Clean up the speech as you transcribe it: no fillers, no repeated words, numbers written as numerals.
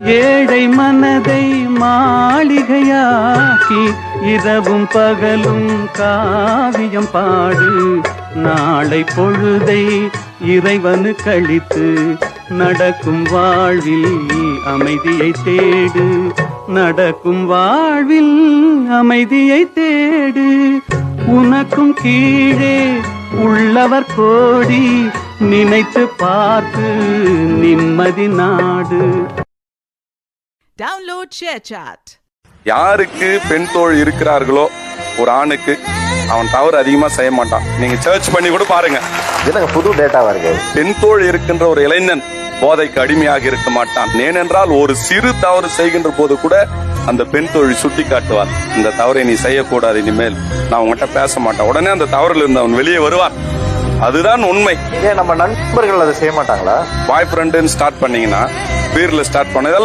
ஏழை மனதை மாளிகையாக்கி இரவும் பகலும் காவியம் பாடு. நாளை பொழுதை இறைவனு கழித்து நடக்கும் வாழ்வில் அமைதியை தேடு. நடக்கும் வாழ்வில் அமைதியை தேடு. உனக்கும் கீழே உள்ளவர் கோடி, நினைத்து பார்த்து நிம்மதி நாடு. Download ShareChat. யாருக்கு பெண் தோள் இருக்கிறார்களோ ஒரு ஆணுக்கு அவன் தவறு அதிகமா செய்ய மாட்டான். நீங்க சர்ச் பண்ணி கூட பாருங்க. புது டேட்டாவா இருக்கு. பெண் தோள் இருக்கின்ற ஒரு இளைஞன் போதைக்கு அடிமையாக இருக்க மாட்டான். ஏனென்றால் ஒரு சிறு தவறு செய்கின்ற போது கூட அந்த பெண் தோழி சுட்டி காட்டுவார், இந்த தவறை நீ செய்யக்கூடாது, இனிமேல் நான் உங்ககிட்ட பேச மாட்டேன். உடனே அந்த தவறில் இருந்து அவன் வெளியே வருவான். அதுதான் உண்மை. நம்ம நண்பர்கள் அதை செய்ய மாட்டாங்களா? பாய் ஃப்ரெண்டுன்னு ஸ்டார்ட் பண்ணீங்கன்னா பீர்ல ஸ்டார்ட் பண்ண இதெல்லாம்